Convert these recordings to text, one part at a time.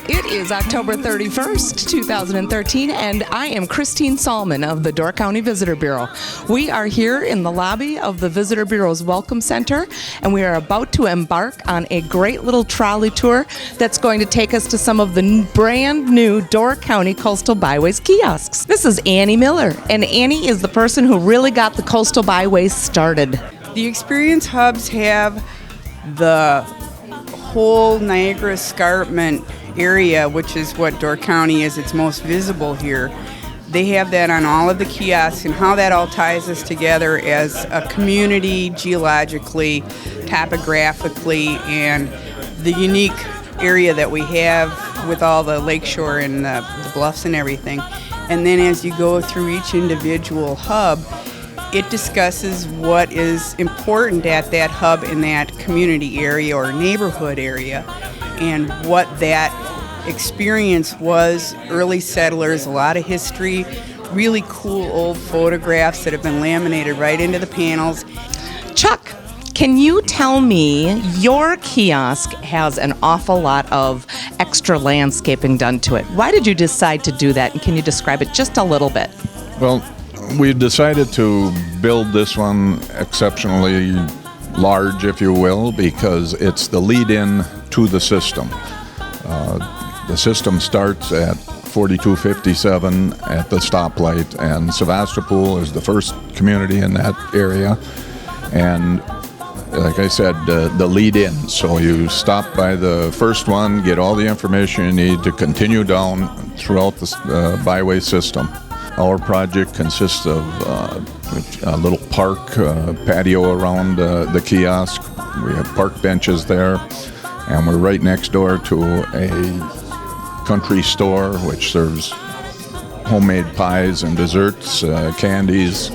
It is October 31st, 2013, and I am Christine Salmon of the Door County Visitor Bureau. We are here in the lobby of the Visitor Bureau's Welcome Center, and we are about to embark on a great little trolley tour that's going to take us to some of the brand new Door County Coastal Byways kiosks. This is Annie Miller, and Annie is the person who really got the Coastal Byways started. The experience hubs have the whole Niagara Escarpment area, which is what Door County is, it's most visible here. They have that on all of the kiosks, and how that all ties us together as a community geologically, topographically, and the unique area that we have with all the lakeshore and the bluffs and everything. And then as you go through each individual hub, it discusses what is important at that hub in that community area or neighborhood area, and what that experience was. Early settlers, a lot of history, really cool old photographs that have been laminated right into the panels. Chuck, can you tell me, your kiosk has an awful lot of extra landscaping done to it. Why did you decide to do that, and can you describe it just a little bit? Well, we decided to build this one exceptionally large, if you will, because it's the lead-in to the system. The system starts at 4257 at the stoplight, and Sevastopol is the first community in that area. And like I said, the lead-in. So you stop by the first one, get all the information you need to continue down throughout the byway system. Our project consists of a little park, patio around the kiosk. We have park benches there, and we're right next door to a country store which serves homemade pies and desserts, candies,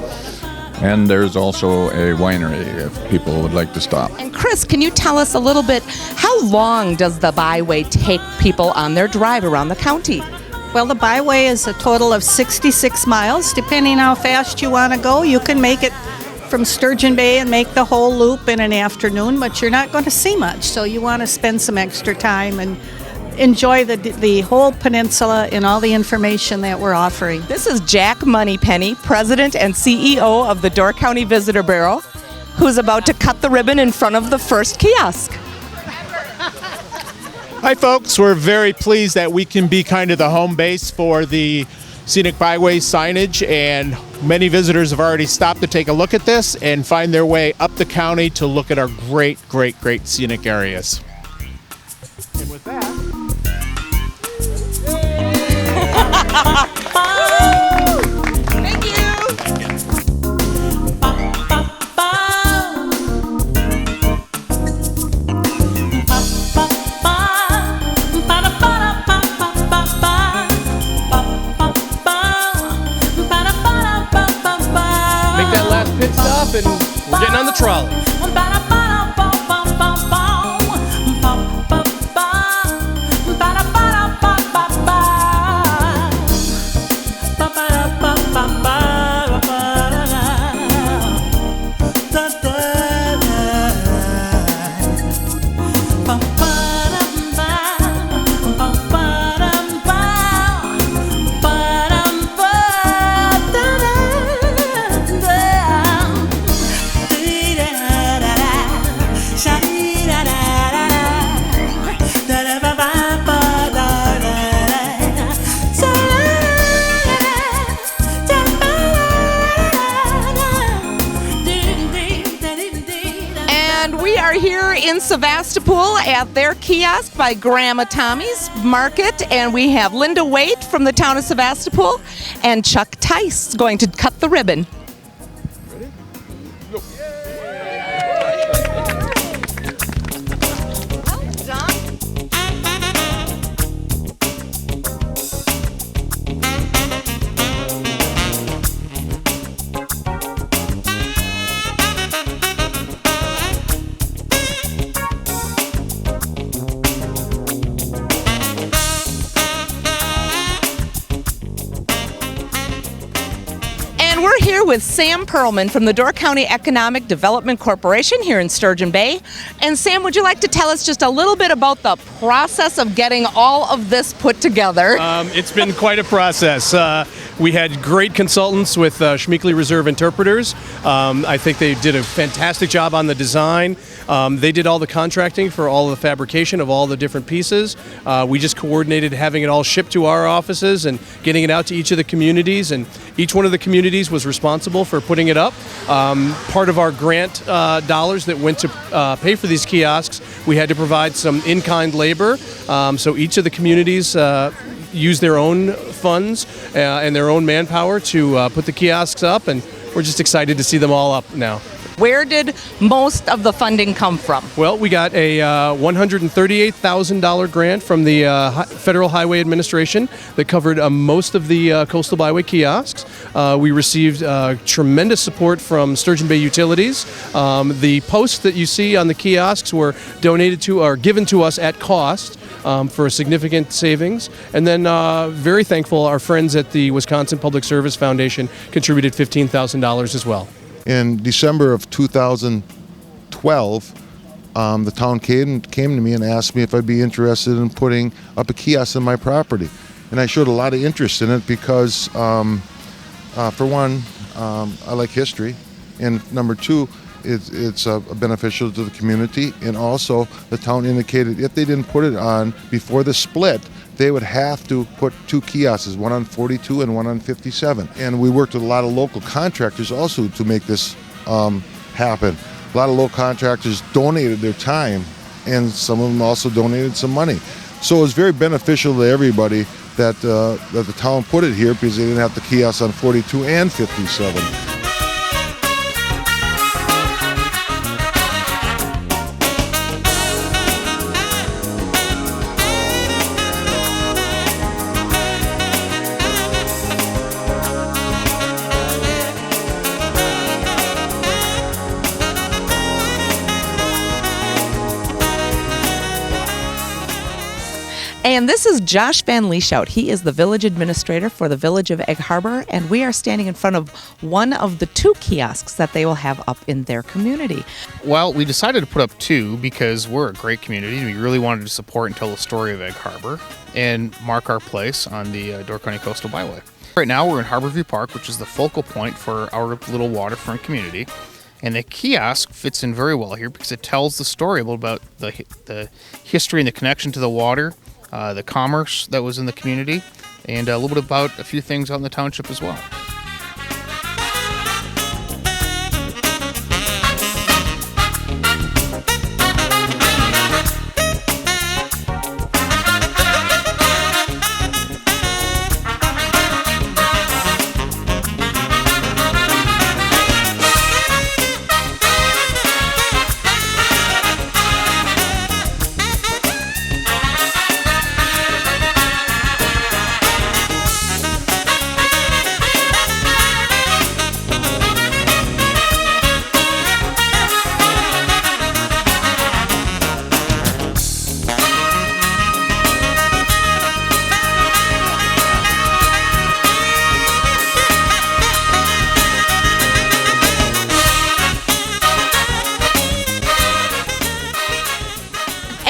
and there's also a winery if people would like to stop. And Chris, can you tell us a little bit, how long does the byway take people on their drive around the county? Well, the byway is a total of 66 miles. Depending how fast you want to go, you can make it from Sturgeon Bay and make the whole loop in an afternoon, but you're not going to see much. So you want to spend some extra time and enjoy the whole peninsula and all the information that we're offering. This is Jack Moneypenny, President and CEO of the Door County Visitor Bureau, who's about to cut the ribbon in front of the first kiosk. Hi folks, we're very pleased that we can be kind of the home base for the Scenic Byways signage, and many visitors have already stopped to take a look at this and find their way up the county to look at our great scenic areas. And with that... Thank you! Pit stop, and we're getting on the trolley. In Sevastopol at their kiosk by Grandma Tommy's Market, and we have Linda Waite from the town of Sevastopol and Chuck Tice going to cut the ribbon. Ready? Well done. And we're here with Sam Perlman from the Door County Economic Development Corporation here in Sturgeon Bay. And Sam, would you like to tell us just a little bit about the process of getting all of this put together? It's been quite a process. We had great consultants with Schmeeckley Reserve Interpreters. I think they did a fantastic job on the design. They did all the contracting for all the fabrication of all the different pieces. We just coordinated having it all shipped to our offices and getting it out to each of the communities, and each one of the communities was responsible for putting it up. Part of our grant dollars that went to pay for these kiosks, we had to provide some in-kind labor. So each of the communities use their own funds and their own manpower to put the kiosks up, and we're just excited to see them all up now. Where did most of the funding come from? Well, we got a $138,000 grant from the Federal Highway Administration that covered most of the coastal byway kiosks. We received tremendous support from Sturgeon Bay Utilities. The posts that you see on the kiosks were donated to or given to us at cost for a significant savings. And then very thankful, our friends at the Wisconsin Public Service Foundation contributed $15,000 as well. In December of 2012, the town came to me and asked me if I'd be interested in putting up a kiosk on my property. And I showed a lot of interest in it because, for one, I like history, and number two, it's beneficial to the community. And also, the town indicated if they didn't put it on before the split, they would have to put two kiosks, one on 42 and one on 57. And we worked with a lot of local contractors also to make this happen. A lot of local contractors donated their time, and some of them also donated some money. So it was very beneficial to everybody that the town put it here because they didn't have the kiosks on 42 and 57. And this is Josh Van Leeshout. He is the village administrator for the village of Egg Harbor, and we are standing in front of one of the two kiosks that they will have up in their community. Well, we decided to put up two because we're a great community and we really wanted to support and tell the story of Egg Harbor and mark our place on the Door County Coastal Byway. Right now we're in Harborview Park, which is the focal point for our little waterfront community. And the kiosk fits in very well here because it tells the story about the history and the connection to the water, the commerce that was in the community, and a little bit about a few things out in the township as well.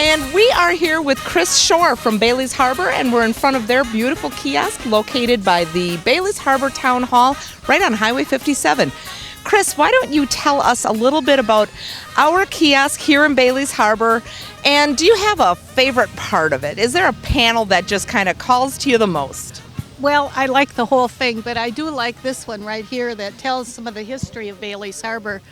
And we are here with Chris Shore from Bailey's Harbor, and we're in front of their beautiful kiosk located by the Bailey's Harbor Town Hall right on Highway 57. Chris, why don't you tell us a little bit about our kiosk here in Bailey's Harbor, and do you have a favorite part of it? Is there a panel that just kind of calls to you the most? Well, I like the whole thing, but I do like this one right here that tells some of the history of Bailey's Harbor.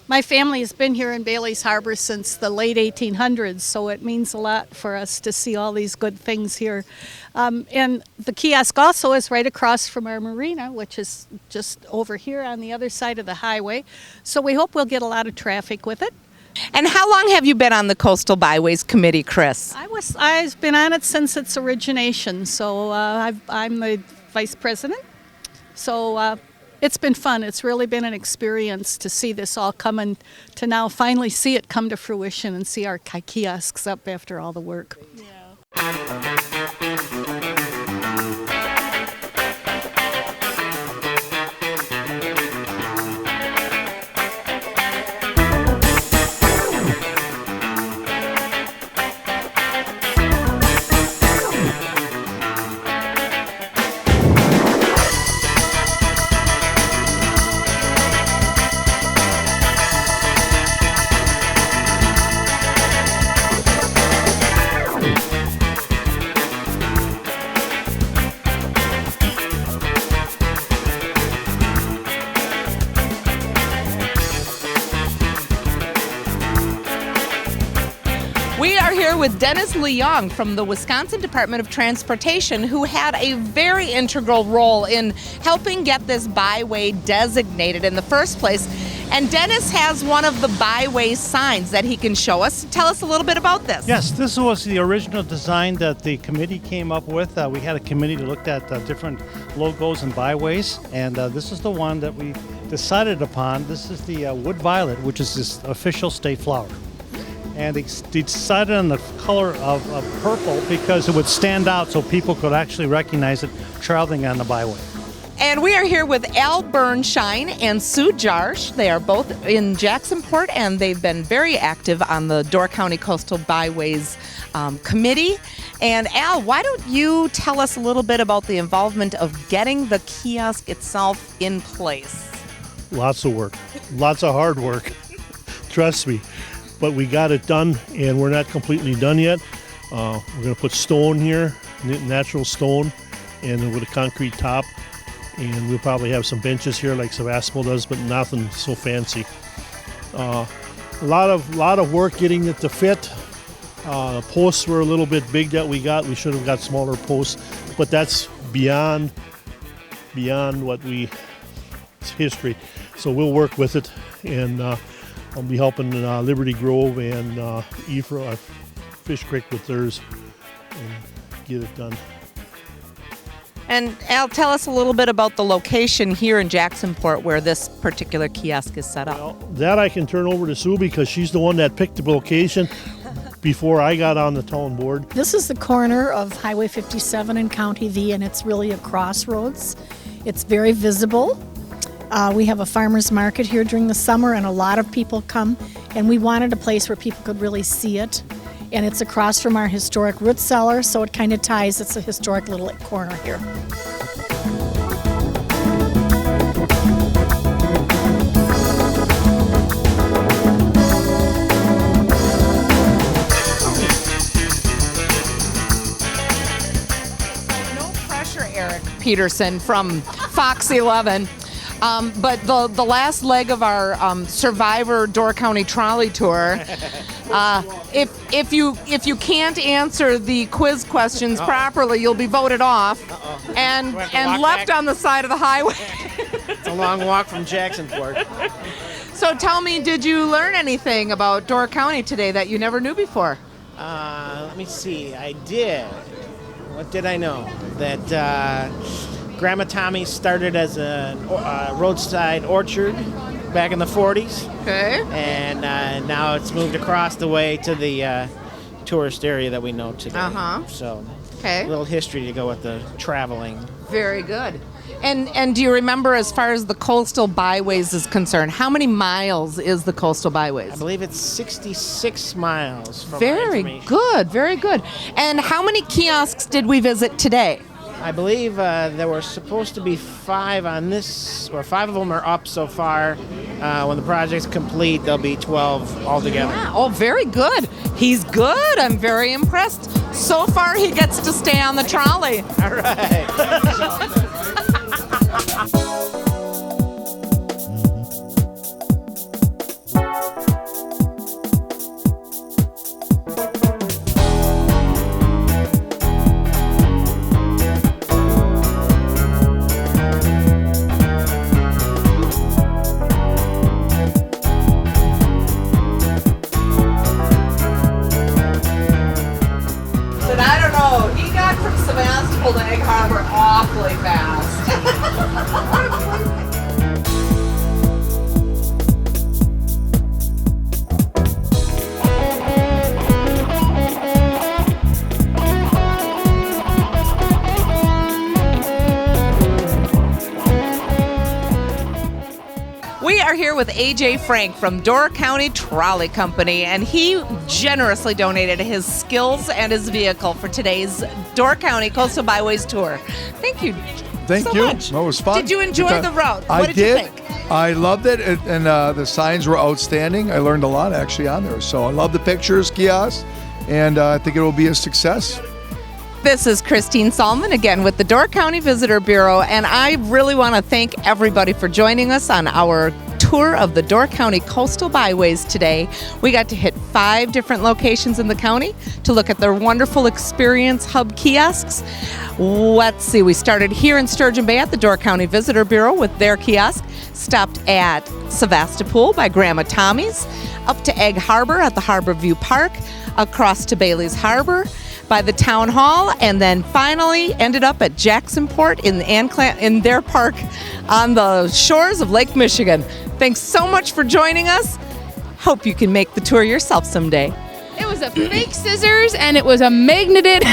My family has been here in Bailey's Harbor since the late 1800s, so it means a lot for us to see all these good things here. And the kiosk also is right across from our marina, which is just over here on the other side of the highway. So we hope we'll get a lot of traffic with it. And how long have you been on the Coastal Byways Committee, Chris? I've been on it since its origination, so I'm the vice president. So it's been fun. It's really been an experience to see this all come and to now finally see it come to fruition and see our kiosks up after all the work. with Dennis Leong from the Wisconsin Department of Transportation, who had a very integral role in helping get this byway designated in the first place. And Dennis has one of the byway signs that he can show us. Tell us a little bit about this. Yes, this was the original design that the committee came up with. We had a committee that looked at different logos and byways, and this is the one that we decided upon. This is the wood violet, which is this official state flower. And they decided on the color of purple because it would stand out so people could actually recognize it traveling on the byway. And we are here with Al Bernshine and Sue Jarsh. They are both in Jacksonport, and they've been very active on the Door County Coastal Byways Committee. And Al, why don't you tell us a little bit about the involvement of getting the kiosk itself in place? Lots of work, lots of hard work, trust me. But we got it done, and we're not completely done yet. We're going to put stone here, natural stone, and with a concrete top. And we'll probably have some benches here like Sebastopol does, but nothing so fancy. A lot of work getting it to fit. Posts were a little bit big that we got. We should have got smaller posts, but that's beyond what it's history. So we'll work with it, and I'll be helping Liberty Grove and Ephra, Fish Creek with theirs, and get it done. And Al, tell us a little bit about the location here in Jacksonport where this particular kiosk is set up. Well, that I can turn over to Sue because she's the one that picked the location before I got on the town board. This is the corner of Highway 57 and County V, and it's really a crossroads. It's very visible. We have a farmer's market here during the summer, and a lot of people come, and we wanted a place where people could really see it. And it's across from our historic root cellar, so it kind of ties. It's a historic little corner here. No pressure, Eric Peterson from Fox 11. But the last leg of our Survivor Door County Trolley Tour, if you can't answer the quiz questions properly, you'll be voted off and left on the side of the highway. It's a long walk from Jacksonport. So tell me, did you learn anything about Door County today that you never knew before? Let me see. I did. What did I know? That Grandma Tommy started as a roadside orchard back in the 40s. Okay. And now it's moved across the way to the tourist area that we know today. Uh-huh. So, okay. A little history to go with the traveling. Very good. And do you remember, as far as the Coastal Byways is concerned, how many miles is the Coastal Byways? I believe it's 66 miles from Very good, very good. And how many kiosks did we visit today? I believe there were supposed to be 5 on this, or 5 of them are up so far. When the project's complete, there'll be 12 altogether. Yeah. Oh, very good. He's good. I'm very impressed. So far, he gets to stay on the trolley. All right. Sebastopol to Egg Harbor awfully fast. We are here with A.J. Frank from Door County Trolley Company, and he generously donated his skills and his vehicle for today's Door County Coastal Byways Tour. Thank you. Thank so you. Much. No, it was fun. Did you enjoy the route? I What did did. you think? I loved it, and the signs were outstanding. I learned a lot actually on there. So I love the pictures, kiosks, and I think it will be a success. This is Christine Salmon again with the Door County Visitor Bureau, and I really want to thank everybody for joining us on our tour of the Door County Coastal Byways today. We got to hit 5 different locations in the county to look at their wonderful experience hub kiosks. Let's see, we started here in Sturgeon Bay at the Door County Visitor Bureau with their kiosk, stopped at Sevastopol by Grandma Tommy's, up to Egg Harbor at the Harbor View Park, across to Bailey's Harbor by the Town Hall, and then finally ended up at Jacksonport in their park on the shores of Lake Michigan. Thanks so much for joining us. Hope you can make the tour yourself someday. It was a fake scissors and it was a magnetic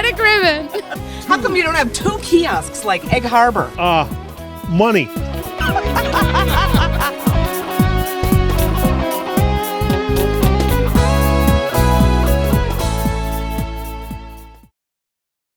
ribbon. How come you don't have 2 kiosks like Egg Harbor? Money.